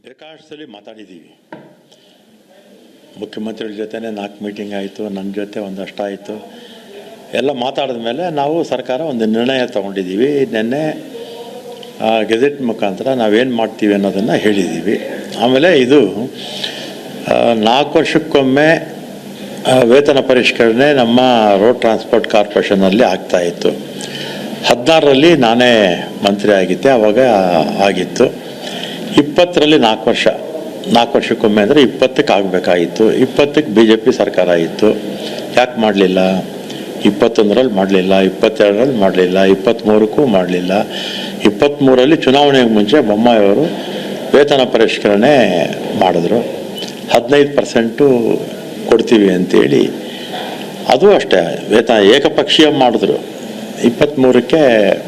ಬೇಕಾದಷ್ಟಲ್ಲಿ ಮಾತಾಡಿದ್ದೀವಿ. ಮುಖ್ಯಮಂತ್ರಿಗಳ ಜೊತೆನೇ 4 ಮೀಟಿಂಗ್ ಆಯಿತು, ನನ್ನ ಜೊತೆ ಒಂದಷ್ಟು ಆಯಿತು. ಎಲ್ಲ ಮಾತಾಡಿದ ಮೇಲೆ ನಾವು ಸರ್ಕಾರ ಒಂದು ನಿರ್ಣಯ ತೊಗೊಂಡಿದ್ದೀವಿ. ನಿನ್ನೆ ಗೆಜೆಟ್ ಮುಖಾಂತರ ನಾವೇನು ಮಾಡ್ತೀವಿ ಅನ್ನೋದನ್ನು ಹೇಳಿದ್ದೀವಿ. ಆಮೇಲೆ ಇದು 4 ವರ್ಷಕ್ಕೊಮ್ಮೆ ವೇತನ ಪರಿಷ್ಕರಣೆ ನಮ್ಮ ರೋಡ್ ಟ್ರಾನ್ಸ್ಪೋರ್ಟ್ ಕಾರ್ಪೊರೇಷನಲ್ಲಿ ಆಗ್ತಾಯಿತ್ತು. 16ರಲ್ಲಿ ನಾನೇ ಮಂತ್ರಿ ಆಗಿದ್ದೆ, ಆವಾಗ ಆಗಿತ್ತು. 20ರಲ್ಲಿ 4 ವರ್ಷಕ್ಕೊಮ್ಮೆ ಅಂದರೆ 20ಕ್ಕೆ ಆಗಬೇಕಾಗಿತ್ತು. 20ಕ್ಕೆ BJP ಸರ್ಕಾರ ಇತ್ತು. ಯಾಕೆ ಮಾಡಲಿಲ್ಲ? 21ರಲ್ಲಿ ಮಾಡಲಿಲ್ಲ, 22ರಲ್ಲಿ ಮಾಡಲಿಲ್ಲ, 23ಕ್ಕೂ ಮಾಡಲಿಲ್ಲ. 23ರಲ್ಲಿ ಚುನಾವಣೆಗೆ ಮುಂಚೆ ಬೊಮ್ಮಾಯಿಯವರು ವೇತನ ಪರಿಷ್ಕರಣೆ ಮಾಡಿದ್ರು. 15% ಕೊಡ್ತೀವಿ ಅಂತೇಳಿ ಅದು ಅಷ್ಟೇ ವೇತನ ಏಕಪಕ್ಷೀಯ ಮಾಡಿದ್ರು. 23ಕ್ಕೆ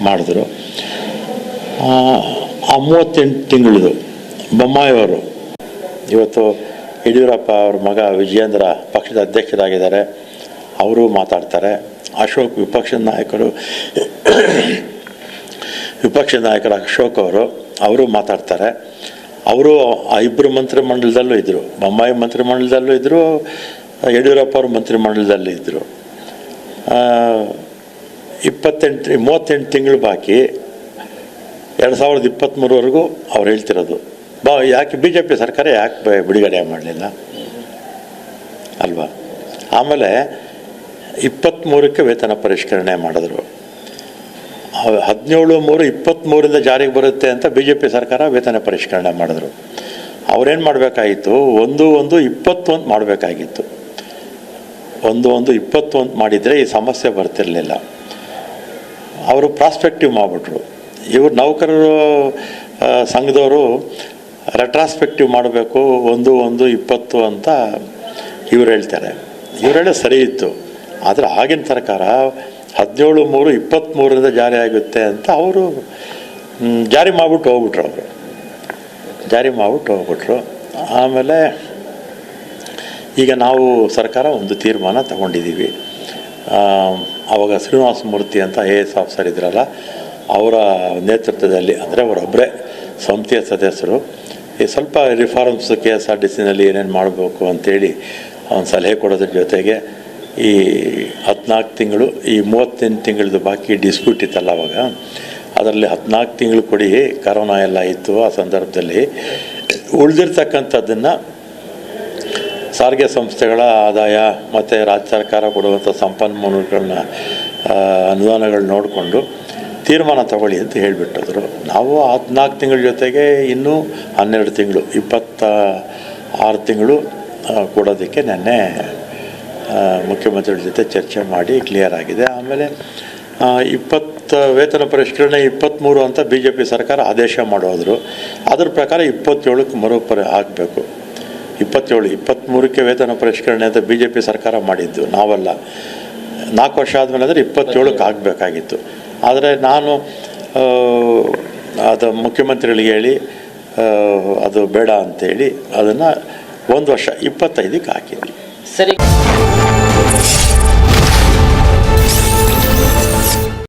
ಮಾಡಿದ್ರು. 38 ತಿಂಗಳದು ಬೊಮ್ಮಾಯಿಯವರು ಇವತ್ತು ಯಡಿಯೂರಪ್ಪ ಅವ್ರ ಮಗ ವಿಜಯೇಂದ್ರ ಪಕ್ಷದ ಅಧ್ಯಕ್ಷರಾಗಿದ್ದಾರೆ, ಅವರು ಮಾತಾಡ್ತಾರೆ. ಅಶೋಕ್ ವಿಪಕ್ಷ ನಾಯಕರು ಅಶೋಕ್ ಅವರು ಮಾತಾಡ್ತಾರೆ. ಅವರು ಇಬ್ಬರು ಮಂತ್ರಿಮಂಡಲದಲ್ಲೂ ಇದ್ದರು. ಬೊಮ್ಮಾಯಿ ಮಂತ್ರಿಮಂಡಲದಲ್ಲೂ ಇದ್ದರು, ಯಡಿಯೂರಪ್ಪ ಅವ್ರ ಮಂತ್ರಿಮಂಡಲದಲ್ಲೂ ಇದ್ದರು. 38 ತಿಂಗಳು ಬಾಕಿ 2023ವರೆಗೂ ಅವ್ರು ಹೇಳ್ತಿರೋದು. ಯಾಕೆ BJP ಸರ್ಕಾರ ಯಾಕೆ ಬಿಡುಗಡೆ ಮಾಡಲಿಲ್ಲ ಅಲ್ವಾ? ಆಮೇಲೆ 23ಕ್ಕೆ ವೇತನ ಪರಿಷ್ಕರಣೆ ಮಾಡಿದ್ರು. 17/3/23ರಿಂದ ಜಾರಿಗೆ ಬರುತ್ತೆ ಅಂತ BJP ಸರ್ಕಾರ ವೇತನ ಪರಿಷ್ಕರಣೆ ಮಾಡಿದ್ರು. ಅವ್ರೇನು ಮಾಡಬೇಕಾಗಿತ್ತು? 1/1/21 ಮಾಡಬೇಕಾಗಿತ್ತು. 1/1/21 ಮಾಡಿದರೆ ಈ ಸಮಸ್ಯೆ ಬರ್ತಿರಲಿಲ್ಲ. ಅವರು ಪ್ರಾಸ್ಪೆಕ್ಟಿವ್ ಮಾಡಿಬಿಟ್ರು. ಇವರು ನೌಕರರು ಸಂಘದವರು ರೆಟ್ರಾಸ್ಪೆಕ್ಟಿವ್ ಮಾಡಬೇಕು 1/1/20 ಅಂತ ಇವ್ರು ಹೇಳ್ತಾರೆ. ಇವ್ರು ಹೇಳೋದು ಸರಿ ಇತ್ತು. ಆದರೆ ಆಗಿನ ಸರ್ಕಾರ 17/3/23ರಿಂದ ಜಾರಿ ಆಗುತ್ತೆ ಅಂತ ಅವರು ಜಾರಿ ಮಾಡಿಬಿಟ್ಟು ಹೋಗ್ಬಿಟ್ರು. ಆಮೇಲೆ ಈಗ ನಾವು ಸರ್ಕಾರ ಒಂದು ತೀರ್ಮಾನ ತಗೊಂಡಿದ್ದೀವಿ. ಆವಾಗ ಶ್ರೀನಿವಾಸ ಮೂರ್ತಿ ಅಂತ AS ಆಫೀಸರ್ ಇದ್ರಲ್ಲ, ಅವರ ನೇತೃತ್ವದಲ್ಲಿ, ಅಂದರೆ ಅವರೊಬ್ಬರೇ ಸಮಿತಿಯ ಸದಸ್ಯರು, ಈ ಸ್ವಲ್ಪ ರಿಫಾರ್ಮ್ಸ್ KSRTCನಲ್ಲಿ ಏನೇನು ಮಾಡಬೇಕು ಅಂತೇಳಿ ಒಂದು ಸಲಹೆ ಕೊಡೋದ್ರ ಜೊತೆಗೆ ಈ 14 ತಿಂಗಳು, ಈ 38 ತಿಂಗಳದ್ದು ಬಾಕಿ ಡಿಸ್ಪ್ಯೂಟ್ ಇತ್ತಲ್ಲ ಅವಾಗ, ಅದರಲ್ಲಿ 14 ತಿಂಗಳು ಕೊಡಿ, ಕರೋನಾ ಎಲ್ಲ ಇತ್ತು ಆ ಸಂದರ್ಭದಲ್ಲಿ. ಉಳಿದಿರ್ತಕ್ಕಂಥದ್ದನ್ನು ಸಾರಿಗೆ ಸಂಸ್ಥೆಗಳ ಆದಾಯ ಮತ್ತು ರಾಜ್ಯ ಸರ್ಕಾರ ಕೊಡುವಂಥ ಸಂಪನ್ಮೂಲಗಳನ್ನ ಅನುದಾನಗಳು ನೋಡಿಕೊಂಡು ತೀರ್ಮಾನ ತಗೊಳ್ಳಿ ಅಂತ ಹೇಳಿಬಿಟ್ಟಿದ್ರು. ನಾವು 14 ತಿಂಗಳ ಜೊತೆಗೆ ಇನ್ನೂ 12 ತಿಂಗಳು 26 ತಿಂಗಳು ಕೊಡೋದಕ್ಕೆ ನೆನ್ನೆ ಮುಖ್ಯಮಂತ್ರಿಗಳ ಜೊತೆ ಚರ್ಚೆ ಮಾಡಿ ಕ್ಲಿಯರ್ ಆಗಿದೆ. ಆಮೇಲೆ 20 ವೇತನ ಪರಿಷ್ಕರಣೆ 23 ಅಂತ BJP ಸರ್ಕಾರ ಆದೇಶ ಮಾಡೋದ್ರು. ಅದ್ರ ಪ್ರಕಾರ 27ಕ್ಕೆ ಆಗಬೇಕು. 23ಕ್ಕೆ ವೇತನ ಪರಿಷ್ಕರಣೆ ಅಂತ BJP ಸರ್ಕಾರ ಮಾಡಿದ್ದು, ನಾವಲ್ಲ. 4 ವರ್ಷ ಆದಮೇಲೆ ಅಂದರೆ 27ಕ್ಕೆ ಆಗಬೇಕಾಗಿತ್ತು. ಆದರೆ ನಾನು ಅದು ಮುಖ್ಯಮಂತ್ರಿಗಳಿಗೆ ಹೇಳಿ ಅದು ಬೇಡ ಅಂತೇಳಿ ಅದನ್ನು 1 ವರ್ಷ 25ಕ್ಕೆ ಹಾಕಿದ್ವಿ. ಸರಿ.